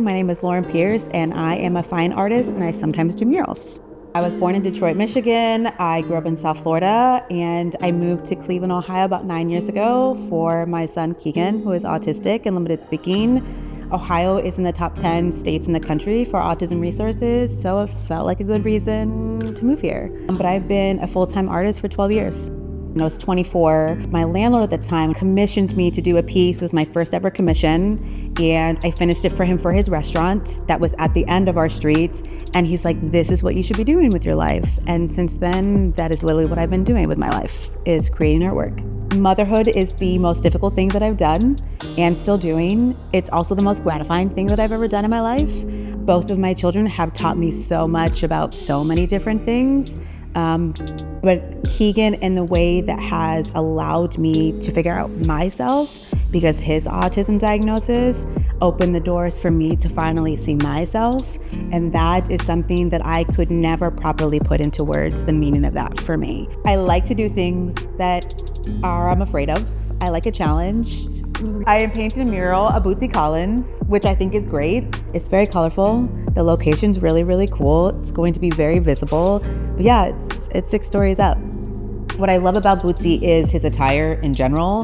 My name is Lauren Pearce, and I am a fine artist, and I sometimes do murals. I was born in Detroit, Michigan. I grew up in South Florida, and I moved to Cleveland, Ohio about 9 years ago for my son Keegan, who is autistic and limited speaking. Ohio is in the top 10 states in the country for autism resources, so it felt like a good reason to move here. But I've been a full-time artist for 12 years. When I was 24, my landlord at the time commissioned me to do a piece. It was my first ever commission, and I finished it for him for his restaurant that was at the end of our street. And he's like, this is what you should be doing with your life. And since then, that is literally what I've been doing with my life, is creating artwork. Motherhood is the most difficult thing that I've done and still doing. It's also the most gratifying thing that I've ever done in my life. Both of my children have taught me so much about so many different things. But Keegan, in the way that has allowed me to figure out myself, because his autism diagnosis opened the doors for me to finally see myself. And that is something that I could never properly put into words, the meaning of that for me. I like to do things that I'm afraid of. I like a challenge. I am painting a mural of Bootsy Collins, which I think is great. It's very colorful. The location's really, really cool. It's going to be very visible. But yeah, it's 6 stories up. What I love about Bootsy is his attire in general,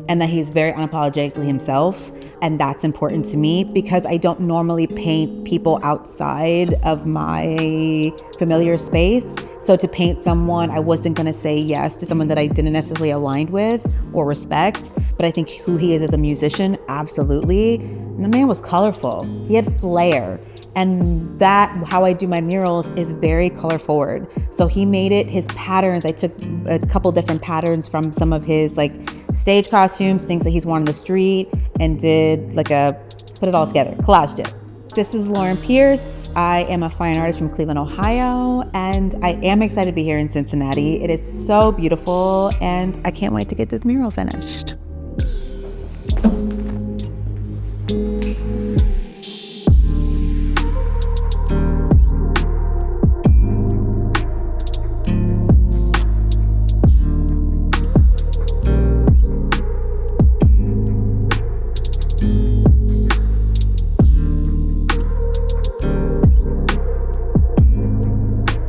and that he's very unapologetically himself. And that's important to me because I don't normally paint people outside of my familiar space. So to paint someone, I wasn't gonna say yes to someone that I didn't necessarily align with or respect. But I think who he is as a musician, absolutely. And the man was colorful. He had flair. And that, how I do my murals, is very color forward. So he made it, his patterns, I took a couple different patterns from some of his like stage costumes, things that he's worn on the street, and did put it all together, collaged it. This is Lauren Pearce. I am a fine artist from Cleveland, Ohio, and I am excited to be here in Cincinnati. It is so beautiful, and I can't wait to get this mural finished.